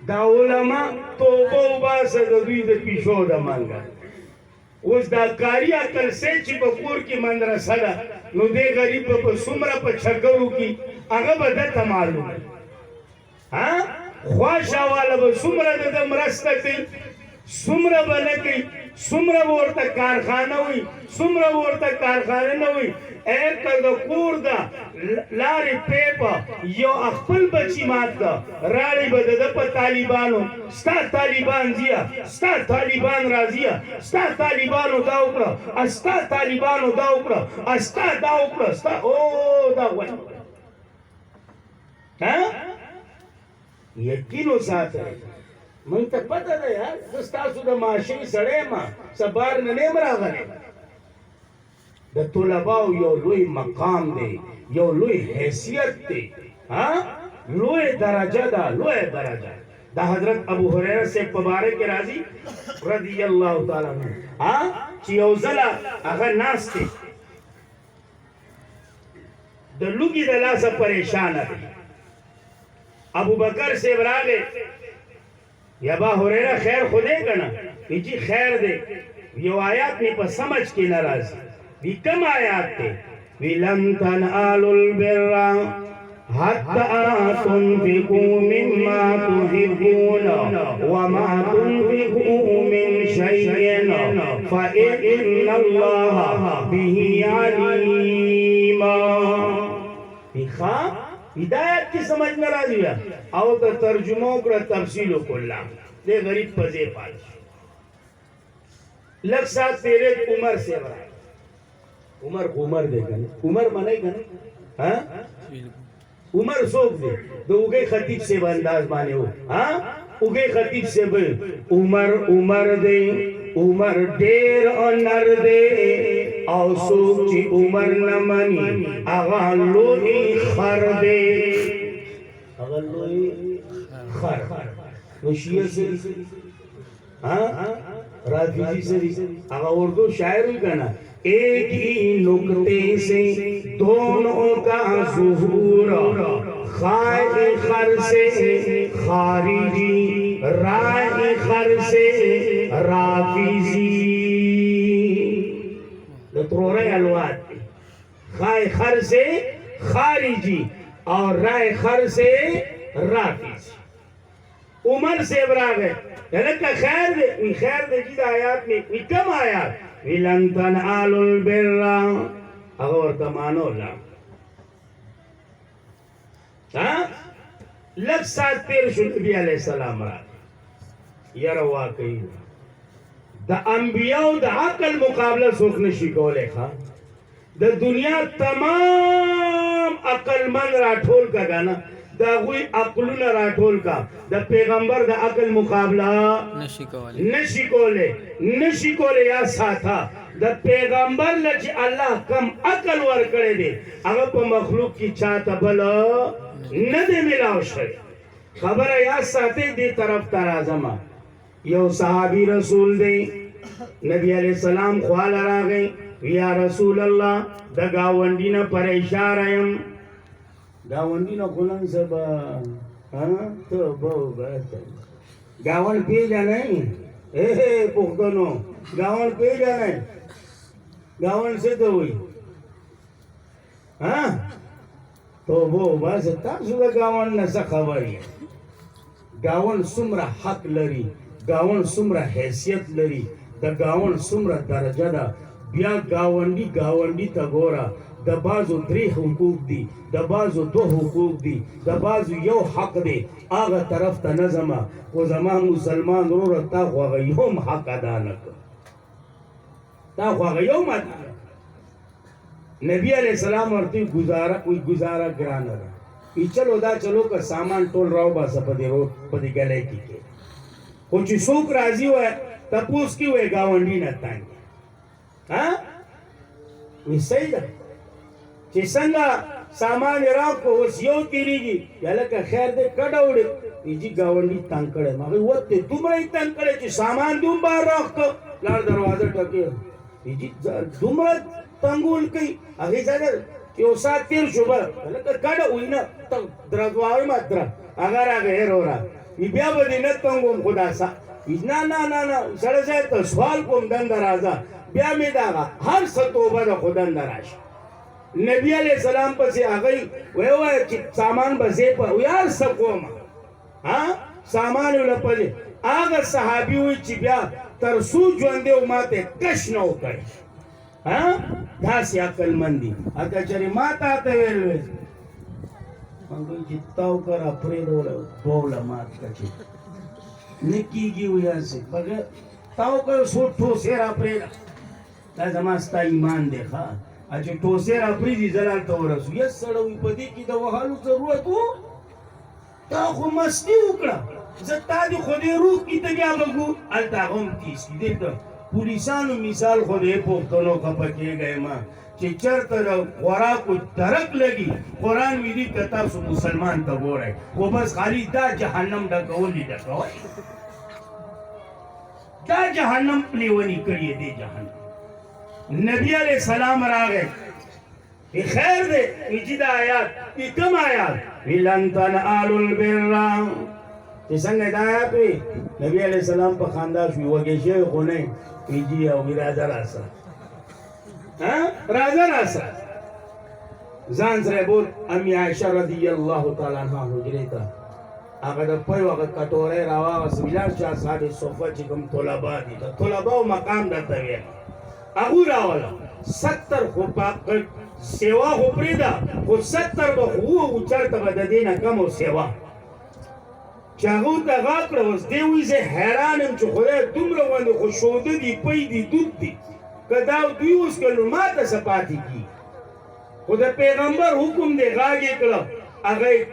دا علما توبه وباسه د دوی د پیشو د منګه اوس دا کاری عقل سه چې په کور کې مدرسه ده نو دې غریب په څومره په چرګرو کې هغه به درته معلوم ها خواښاواله به څومره د مرسته کوي څومره به نه کوي څومره به ورته کارخانه وي څومره به ورته کارخانه نه وي که د کور ده لارې پیپه یو خپل بچي مات ده راړې به د ده په طالبانو ستا طالبان ځیه ستا طالبان راځیه ستا طالبانو دا وکړه ستا طالبانو دا وکړه ستا دا وکړه ستا او دا وایي ها یقین وساته مونږ ته پته ده یار زه ستاسو د معاشي سړی یم سبار نه یم راغلی د طلباو یو لوی مقام دی یو لوی حیثیت دی ها لوی درجه ده لوی درجه دا حضرت ابو هريره سے مبارک راضی رضی الله تعالی عنہ ها چې یو ځله هغه ناس دی د لوګي د لاسه پریشان دی ابو بکر سے راغی یا ابا هريره خیر خودے کنا جی خیر دے یو آیات میں په سمجھ کې ناراض وی کم آیات تے وی لن تنالوا البر حتى تنفقوا مما تحبون وما تنفقوا من شيء فإن الله به عليم ہدایت کی سمجھ میں راضی ہے او تو ترجموں کا تفصیل کلا دے غریب پزے پاش لگ ساتھ تیرے عمر سے برا عمر دے گا عمر منے گا ہاں عمر سوک دے دو اگے خطیب سے بانداز مانے ہو ہاں اگے خطیب سے بے عمر دے عمر دیر انر دے او سوک چی عمر نمانی اغا لوئی خر دے اغا لوئی خر نشیہ سے ہاں رافیزی سے اغا اردو شاعر ہوئی کہنا ایک ہی نکتے سے دونوں کا ظہور خائق خر سے خارجی رائے خر سے رافیزی لطرورے الواد خائق خر سے خارجی اور رائے خر سے رافیزی عمر سے ابراغ ہے لکہ خیر دے جید آیات میں کم آیات وَلَن تَنَالُوا الْبِرَّ اگر تمانو اللہ لگ ساتھ تیر شو نبی علیہ السلام را یا روا کئی دا انبیاء دا عقل مقابلہ سوک نشی کولے خواہ دا دنیا تمام عقل من را ٹھول کا گانا دا غوی عقلون را ٹھول کا دا پیغمبر دا عقل مقابلہ نشی کولے یا ساتھا دا پیغمبر لچ اللہ کم عقل ور کرے دے اگر پا مخلوق کی چاہتا بلا ندے ملاو شد خبر یا ساتے دے طرف ترازمہ یو صحابی رسول دے نبی علیہ السلام خوال را گئے یا رسول اللہ دا گاونڈینا پریشار آئیم گاونڈینا کھلن سبا تو بہو بہتا گاون پی جانے پختنو گاون پی جانے گاون سے تو ہوئی تو وہ بس تاسو دا گاون نسا خبری گاون سمرا حق لری گاون سمرا حیثیت لری دا گاون سمرا درجہ دا بیا گاونڈی تا گورا دا بازو 3 حقوق دی دا بازو 2 حقوق دی دا بازو یو حق دی آغا طرف تا نظمہ و زمان مسلمان رو را تا خواغ یوم حق ادا نکو تا خواغ یوم ادا نبی علیہ السلام ورطی گزارا گرانا را چلو دا چلو کا سامان ٹول راو با سپدی رو پدی گلے کی کے خوچی سوک رازی ہوئے تپوس کی ہوئے گاونڈی نتانگی وی صحیح دا چی سنگا سامان راو کو اس یو تیری گی یا لکا خیر دے کڑا اوڑے جی گاونڈی تنگ کرے مگر وقت تے تم رہی تنگ کرے چی سامان دوم بار راو کو لار دروازہ ٹکے جی دوم رہی تنگول کئی اگی سادر یو سات تیر شبہ لکا کڑا ہوئی نا دردواوی مات درہ اگر آگے ہیر ہو رہا بیا به دې نه تنګوم خدا سا نه نه نه نه سړی صاحب ته سوال کوم دنده راځه بیا مې دغه هر څه توبه د خو دنده راشي نبی علیہ السلام پسې هغوی ویل چې سامان به زه په یار څه کومه سامان یې له پلې هغه صحابي وایي چې بیا تر څو ژوندی و ما ته کش نه و کړی داسې عقلمند دي که چېرې ما تا ته ویل وی هغوی چې تاو کړه پرېږدوله دوله مات کړه چې نه کېږي وایي هسې بغیر تاو کړه څو ټوسې را پرېږده دا زما ستا ایمان دی ښه چې ټوسې را پرېږدي زه دلته ورسو یس سړی وي په دې کې د وهلو ضرورت و تا خو مستي وکړه زه تا دې خو دې روح کې ته بیا به ګو هلته هغه هم تیز کړي دلته پولیسانو مثال خو دې پوښتنو خفه کېږی ما چې چېرته د خوراکو ترک لګي قرآن مې دي که تاسو مسلمان ته ګورئ خو بس خالي دا جهنم ډکول دي ډکوئ دا جهنم لیونی کړي دې جهنم نبی علیہ السلام راغی خیر دے ویچی دا آیات ای کم آیات ویلن تنآلو البر چی سنگ دا آیات وی نبی علیہ السلام پا خانداش وی وگیشی خونے ویجی او وی رازا راسا رازا راسا زان سرے بود امی عائشہ رضی اللہ تعالیٰ عنہ حجری تا آقا دا پوی وقت کٹورے رواغ سویلار شاہ صاحب صفحہ چکم طلبا دی تا طلبا و مقام دا تویر اغو راولا 70 خوباق سیوا خو پریدا خو 70 به خو چرته به د دې نه کم او سیوا چې هغو ته غاړه کړه اوس دی وایي زه حیران یم چې خدای دومره باندې خو ښوده دي پی دي دود دي که دا دوی اوس که نو ما ته څه پاتې کي خو د پیغمبر حکم دی غاږ یې کړه هغه